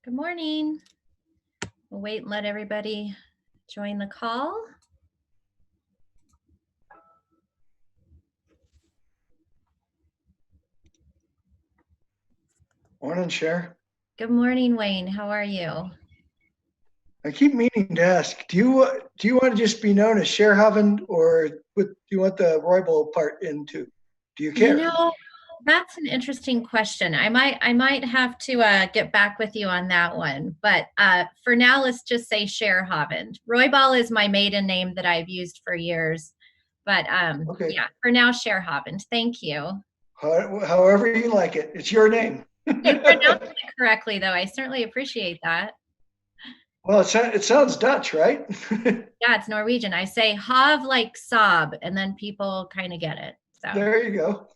Good morning. We'll wait and let everybody join the call. Morning, Cher. Good morning, Wayne. How are you? I keep meaning to ask, do you want to just be known as Cherhoven, or do you want the Roybal part in too? Do you You care? know, that's an interesting question. I might have to get back with you on that one. But for now, let's just say Sherhavend. Roybal is my maiden name that I've used for years. But Okay, yeah, for now, Sherhavend. Thank you. however you like it. It's your name. You pronounced it correctly, though. I certainly appreciate that. Well, it sounds Dutch, right? Yeah, it's Norwegian. I say Hav like sob, and then people kind of get it. So. There you go.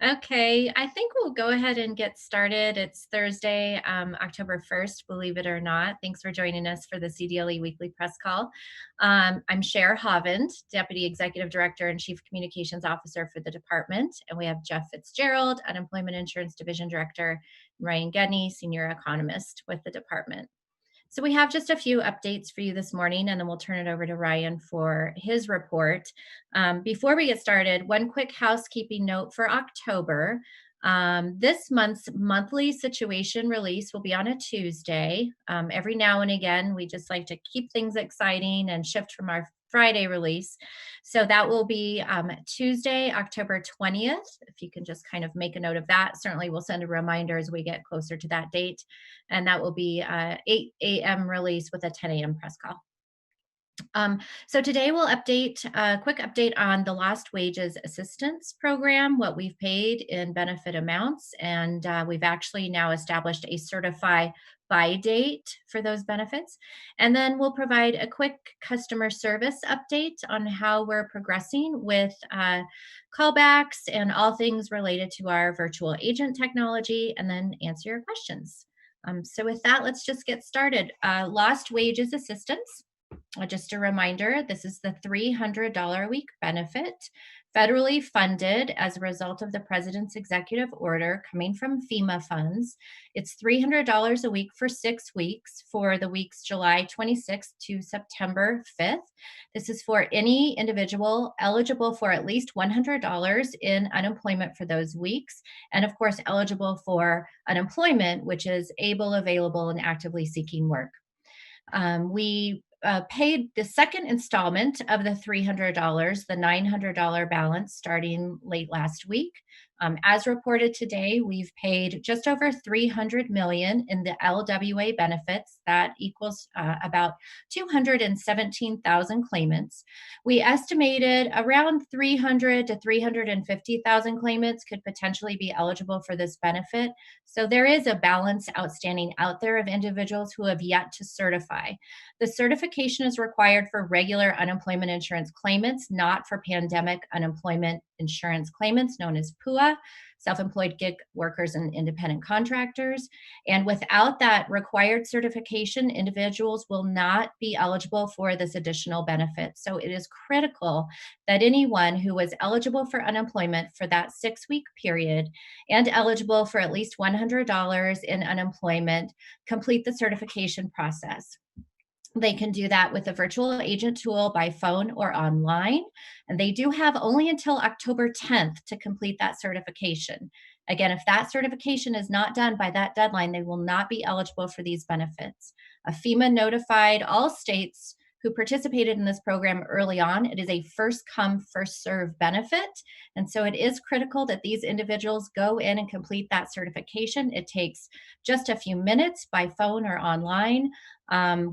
Okay, I think we'll go ahead and get started. It's Thursday, October 1st, believe it or not. Thanks for joining us for the CDLE Weekly Press Call. I'm Cher Hovand, Deputy Executive Director and Chief Communications Officer for the department. And we have Jeff Fitzgerald, Unemployment Insurance Division Director, and Ryan Gedney, Senior Economist with the department. So we have just a few updates for you this morning, and then we'll turn it over to Ryan for his report. Before we get started, one quick housekeeping note for October. This month's monthly situation release will be on a Tuesday. Every now and again, we just like to keep things exciting and shift from our Friday release. So that will be Tuesday, October 20th. If you can just kind of make a note of that, certainly we'll send a reminder as we get closer to that date. And that will be 8 a.m. release with a 10 a.m. press call. So today we'll update a quick update on the Lost Wages Assistance Program, what we've paid in benefit amounts, and we've actually now established a certify by date for those benefits. And then we'll provide a quick customer service update on how we're progressing with callbacks and all things related to our virtual agent technology, and then answer your questions. So with that, let's just get started. Lost Wages Assistance. Just a reminder, this is the $300 a week benefit, federally funded as a result of the president's executive order coming from FEMA funds. It's $300 a week for 6 weeks for the weeks July 26th to September 5th. This is for any individual eligible for at least $100 in unemployment for those weeks, and of course eligible for unemployment, which is able, available, and actively seeking work. We paid the second installment of the $300, the $900 balance, starting late last week. As reported today, we've paid just over $300 million in the LWA benefits. That equals about 217,000 claimants. We estimated around 300 to 350,000 claimants could potentially be eligible for this benefit. So there is a balance outstanding out there of individuals who have yet to certify. The certification is required for regular unemployment insurance claimants, not for pandemic unemployment insurance claimants, known as PUA, self-employed gig workers and independent contractors. And without that required certification, individuals will not be eligible for this additional benefit. So it is critical that anyone who was eligible for unemployment for that 6-week period and eligible for at least $100 in unemployment complete the certification process. They can do that with a virtual agent tool by phone or online. And they do have only until October 10th to complete that certification. Again, if that certification is not done by that deadline, they will not be eligible for these benefits. FEMA notified all states who participated in this program early on. It is a first come, first serve benefit. And so it is critical that these individuals go in and complete that certification. It takes just a few minutes by phone or online.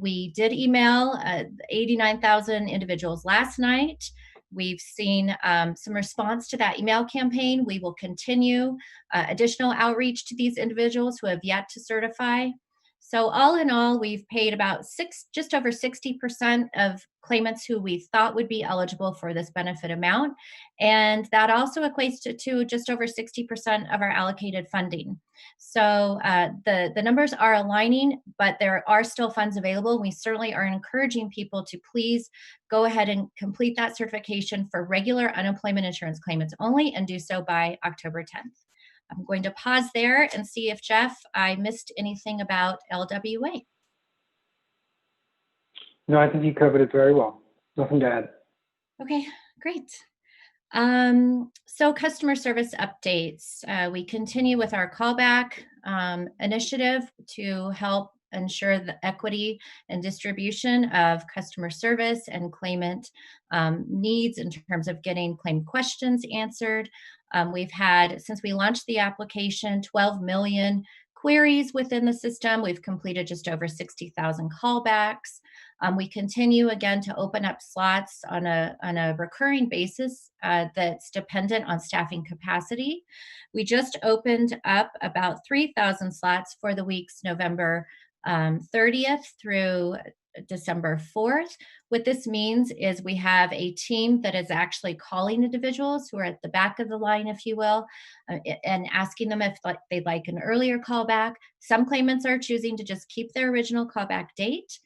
We did email 89,000 individuals last night. We've seen some response to that email campaign. We will continue additional outreach to these individuals who have yet to certify. So all in all, we've paid about just over 60% of claimants who we thought would be eligible for this benefit amount. And that also equates to just over 60% of our allocated funding. So the numbers are aligning, but there are still funds available. We certainly are encouraging people to please go ahead and complete that certification for regular unemployment insurance claimants only, and do so by October 10th. I'm going to pause there and see if, Jeff, I missed anything about LWA. No, I think you covered it very well. Nothing to add. Okay, great. So customer service updates. We continue with our callback initiative to help ensure the equity and distribution of customer service and claimant needs in terms of getting claim questions answered. We've had, since we launched the application, 12 million queries within the system. We've completed just over 60,000 callbacks. We continue again to open up slots on a recurring basis that's dependent on staffing capacity. We just opened up about 3,000 slots for the weeks November 30th through December 4th. What this means is we have a team that is actually calling individuals who are at the back of the line, if you will, and asking them if they'd like an earlier callback. Some claimants are choosing to just keep their original callback date.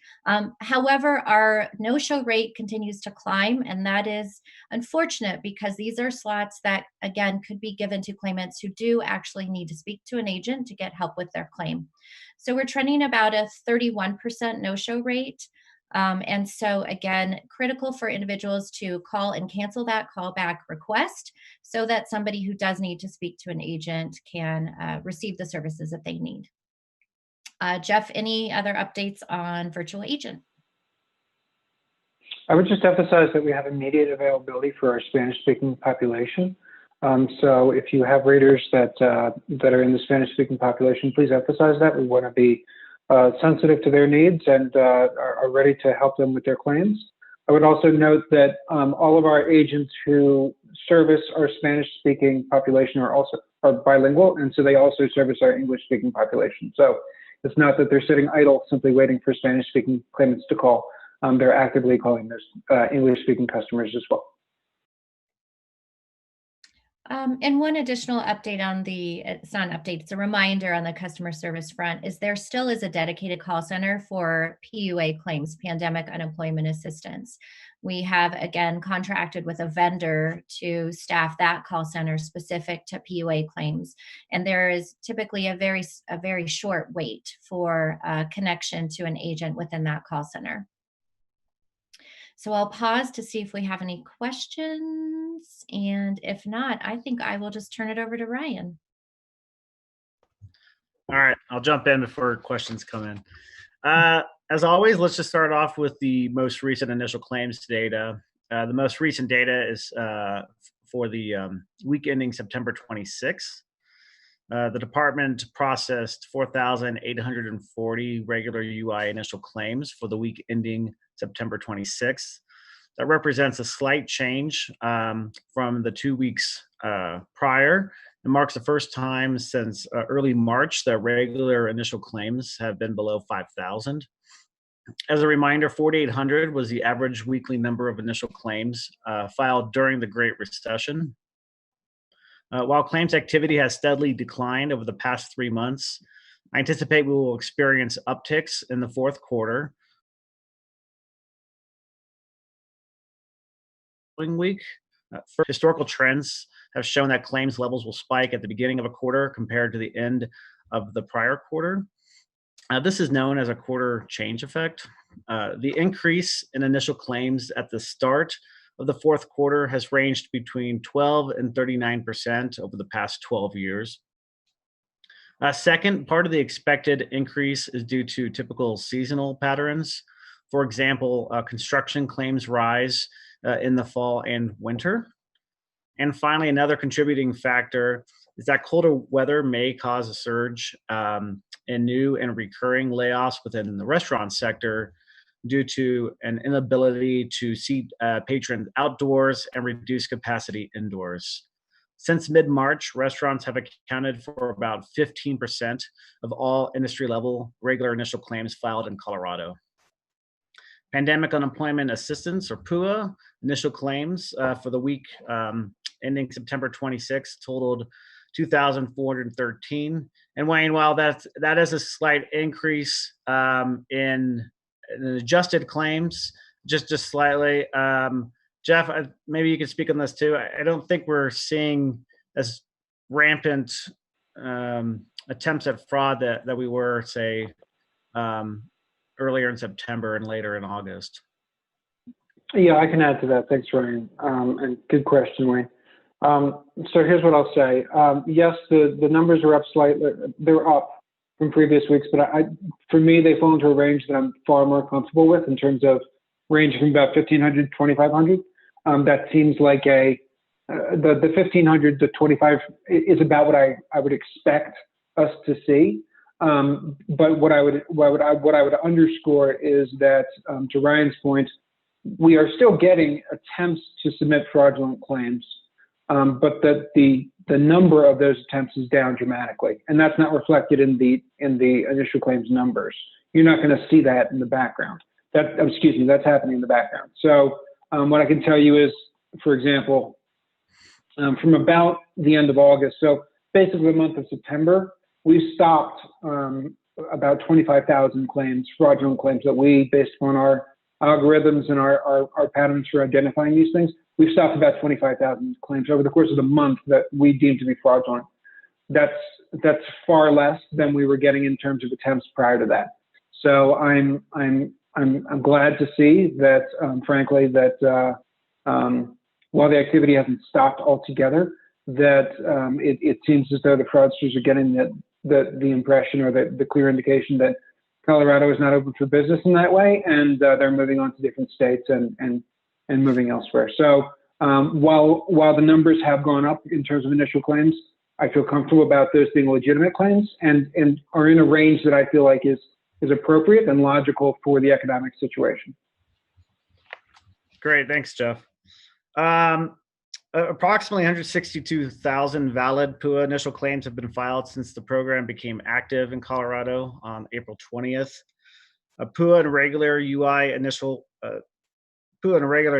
However, our no-show rate continues to climb, and that is unfortunate because these are slots that, again, could be given to claimants who do actually need to speak to an agent to get help with their claim. So we're trending about a 31% no-show rate. And so again, critical for individuals to call and cancel that callback request so that somebody who does need to speak to an agent can receive the services that they need. Jeff, any other updates on virtual agent? I would just emphasize that we have immediate availability for our Spanish-speaking population. So if you have readers that are in the Spanish-speaking population, please emphasize that. We want to be sensitive to their needs and are ready to help them with their claims. I would also note that all of our agents who service our Spanish-speaking population are bilingual, and so they also service our English-speaking population. So it's not that they're sitting idle simply waiting for Spanish-speaking claimants to call. They're actively calling those English-speaking customers as well. And one additional update on it's not an update, it's a reminder on the customer service front, is there still is a dedicated call center for PUA claims, pandemic unemployment assistance. We have, again, contracted with a vendor to staff that call center specific to PUA claims. And there is typically a very short wait for connection to an agent within that call center. So I'll pause to see if we have any questions. And if not, I think I will just turn it over to Ryan. All right, I'll jump in before questions come in. As always, let's just start off with the most recent initial claims data. The most recent data is for the week ending September 26th. The department processed 4,840 regular UI initial claims for the week ending September 26th. That represents a slight change from the 2 weeks prior. It marks the first time since early March that regular initial claims have been below 5,000. As a reminder, 4,800 was the average weekly number of initial claims filed during the Great Recession. While claims activity has steadily declined over the past 3 months, I anticipate we will experience upticks in the fourth quarter. Week. Historical trends have shown that claims levels will spike at the beginning of a quarter compared to the end of the prior quarter. This is known as a quarter change effect. The increase in initial claims at the start of the fourth quarter has ranged between 12 and 39% over the past 12 years. Second, part of the expected increase is due to typical seasonal patterns. For example, construction claims rise in the fall and winter. And finally, another contributing factor is that colder weather may cause a surge in new and recurring layoffs within the restaurant sector due to an inability to seat patrons outdoors and reduce capacity indoors. Since mid-March, restaurants have accounted for about 15% of all industry-level regular initial claims filed in Colorado. Pandemic unemployment assistance, or PUA, initial claims for the week ending September 26 totaled 2,413. And Wayne, while that is a slight increase in adjusted claims, just slightly, Jeff, maybe you could speak on this too. I don't think we're seeing as rampant attempts at fraud that we were, say, earlier in September and later in August. Yeah, I can add to that. Thanks, Ryan. And good question, Wayne. So here's what I'll say. Yes, the numbers are up slightly. They're up from previous weeks, but for me, they fall into a range that I'm far more comfortable with in terms of range from about 1,500 to 2,500. That seems like the 1,500 to 25 is about what I would expect us to see. But what I would underscore is that, to Ryan's point, we are still getting attempts to submit fraudulent claims, but the number of those attempts is down dramatically, and that's not reflected in the initial claims numbers. You're not going to see that in the background. That's happening in the background. So what I can tell you is, for example, from about the end of August, so basically the month of September, we stopped about 25,000 claims, fraudulent claims that we, based on our algorithms and our patterns for identifying these things, we've stopped about 25,000 claims over the course of the month that we deemed to be fraudulent. That's far less than we were getting in terms of attempts prior to that. So I'm glad to see that, frankly, that while the activity hasn't stopped altogether, that it seems as though the fraudsters are getting the impression or the clear indication that Colorado is not open for business in that way, and they're moving on to different states and moving elsewhere. So while the numbers have gone up in terms of initial claims, I feel comfortable about those being legitimate claims and are in a range that I feel like is appropriate and logical for the economic situation. Great, thanks, Jeff. Approximately 162,000 valid PUA initial claims have been filed since the program became active in Colorado on April 20th. PUA and regular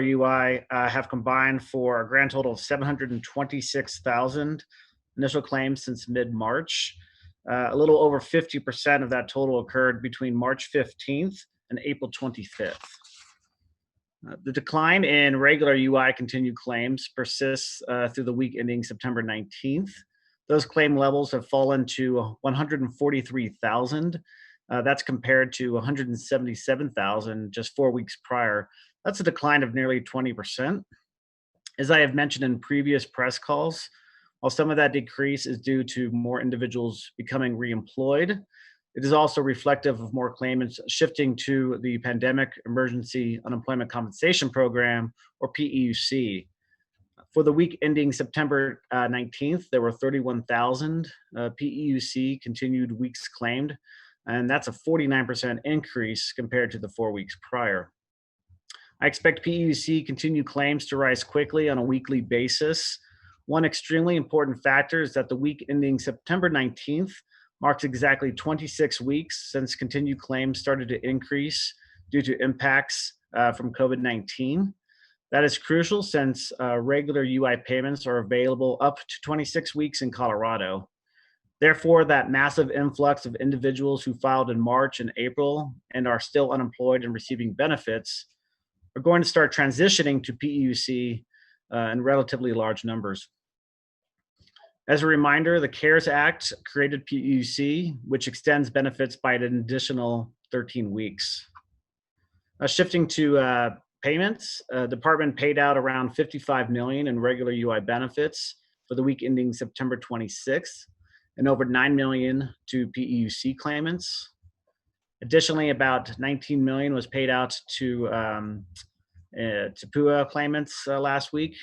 UI have combined for a grand total of 726,000 initial claims since mid-March. A little over 50% of that total occurred between March 15th and April 25th. The decline in regular UI continued claims persists through the week ending September 19th. Those claim levels have fallen to 143,000. That's compared to 177,000 just 4 weeks prior. That's a decline of nearly 20%. As I have mentioned in previous press calls, while some of that decrease is due to more individuals becoming reemployed, it is also reflective of more claimants shifting to the Pandemic Emergency Unemployment Compensation Program, or PEUC. For the week ending September 19th, there were 31,000 PEUC continued weeks claimed, and that's a 49% increase compared to the 4 weeks prior. I expect PEUC continued claims to rise quickly on a weekly basis. One extremely important factor is that the week ending September 19th marks exactly 26 weeks since continued claims started to increase due to impacts from COVID-19. That is crucial since regular UI payments are available up to 26 weeks in Colorado. Therefore, that massive influx of individuals who filed in March and April and are still unemployed and receiving benefits are going to start transitioning to PEUC in relatively large numbers. As a reminder, the CARES Act created PEUC, which extends benefits by an additional 13 weeks. Shifting to payments, department paid out around $55 million in regular UI benefits for the week ending September 26th, and over $9 million to PEUC claimants. Additionally, about $19 million was paid out to PUA claimants last week.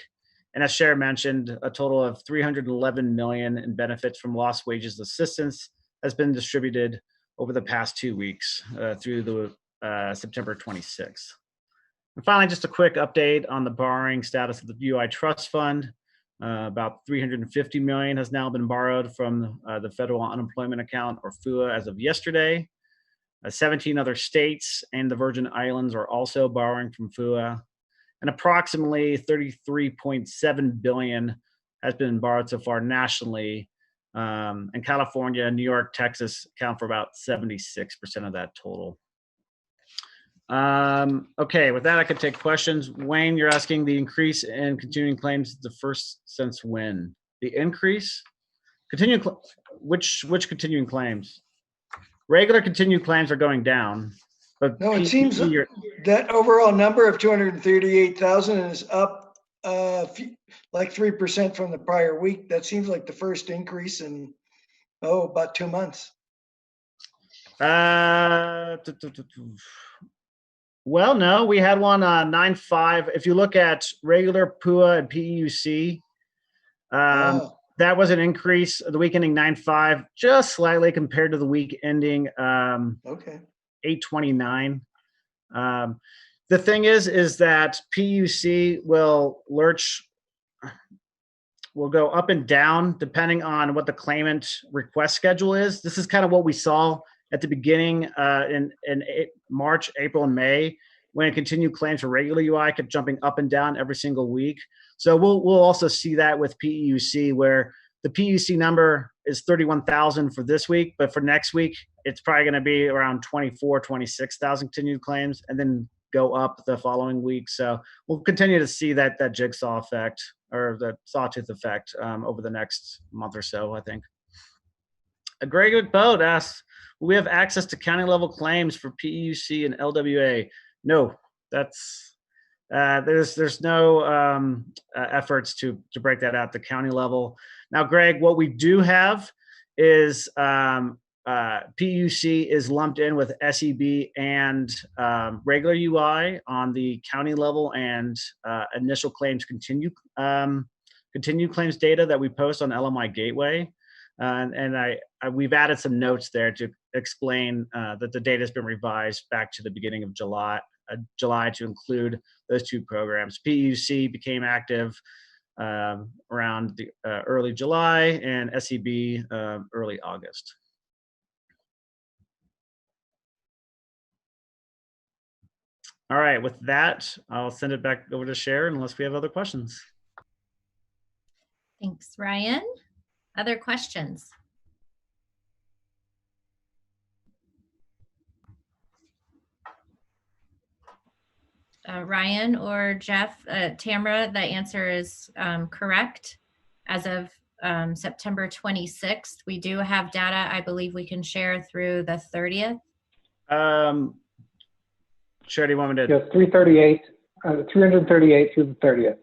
And as Cher mentioned, a total of $311 million in benefits from lost wages assistance has been distributed over the past 2 weeks through the September 26th. And finally, just a quick update on the borrowing status of the UI Trust Fund. About $350 million has now been borrowed from the Federal Unemployment Account, or FUA, as of yesterday. 17 other states and the Virgin Islands are also borrowing from FUA. And approximately $33.7 billion has been borrowed so far nationally. And California, New York, Texas account for about 76% of that total. Okay, with that, I could take questions. Wayne, you're asking the increase in continuing claims the first since when? The increase? Which continuing claims? Regular continued claims are going down, but No, it seems that overall number of 238,000 is up like 3% from the prior week. That seems like the first increase in, about 2 months. Well, no, we had one on 9/5. If you look at regular PUA and PEUC, that was an increase the week ending 9/5, just slightly compared to the week ending 8/29. The thing is that PUC will go up and down depending on what the claimant request schedule is. This is kind of what we saw at the beginning in March, April, and May, when continued claims for regular UI kept jumping up and down every single week. So we'll also see that with PEUC, where the PEUC number is 31,000 for this week, but for next week, it's probably going to be around 26,000 continued claims, and then go up the following week. So we'll continue to see that jigsaw effect, or the sawtooth effect, over the next month or so, I think. A Greg McBoat asks, will we have access to county level claims for PEUC and LWA? No, that's there's no efforts to break that out the county level. Now, Greg, what we do have is PUC is lumped in with SEB and regular UI on the county level and initial claims continued claims data that we post on LMI Gateway. And we've added some notes there to explain that the data has been revised back to the beginning of July to include those two programs. PUC became active around the early July, and SEB early August. All right, with that, I'll send it back over to Sharon unless we have other questions. Thanks, Ryan. Other questions? Ryan or Jeff, Tamara, the answer is correct. As of September 26th, we do have data I believe we can share through the 30th. Sure, do you want me to? Yes, 338 through the 30th.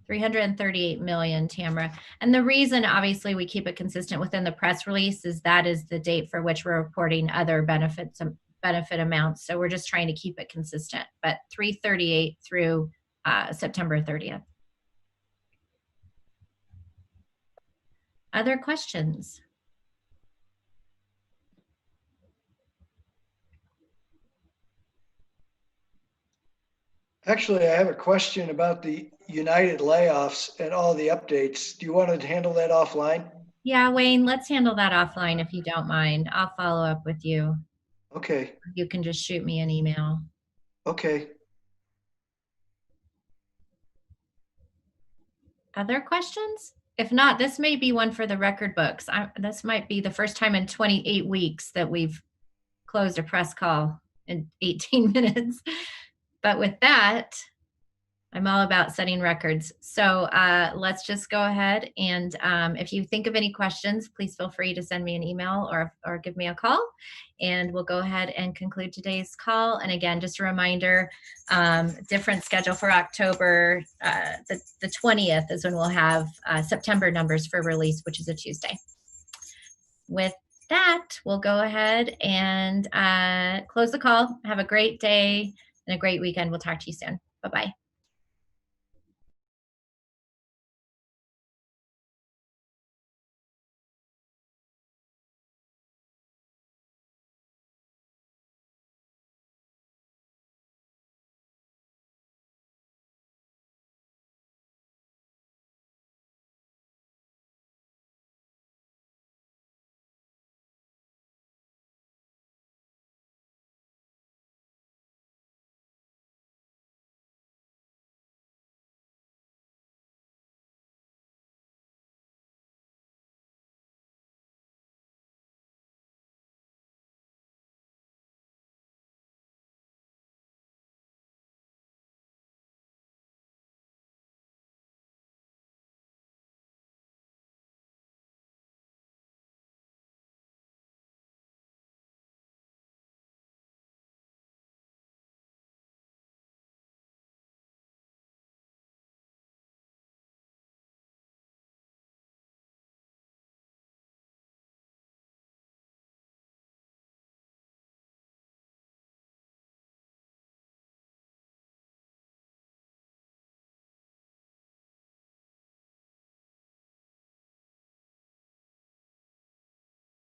338 million, Tamara. And the reason, obviously, we keep it consistent within the press release is that is the date for which we're reporting other benefit amounts. So we're just trying to keep it consistent, but 338 through September 30th. Other questions? Actually, I have a question about the United layoffs and all the updates. Do you want to handle that offline? Yeah, Wayne, let's handle that offline if you don't mind. I'll follow up with you. Okay. You can just shoot me an email. Okay. Other questions? If not, this may be one for the record books. This might be the first time in 28 weeks that we've closed a press call in 18 minutes. But with that, I'm all about setting records. So let's just go ahead and if you think of any questions, please feel free to send me an email or give me a call, and we'll go ahead and conclude today's call. And again, just a reminder, different schedule for October. The 20th is when we'll have September numbers for release, which is a Tuesday. With that, we'll go ahead and close the call. Have a great day and a great weekend. We'll talk to you soon. Bye-bye.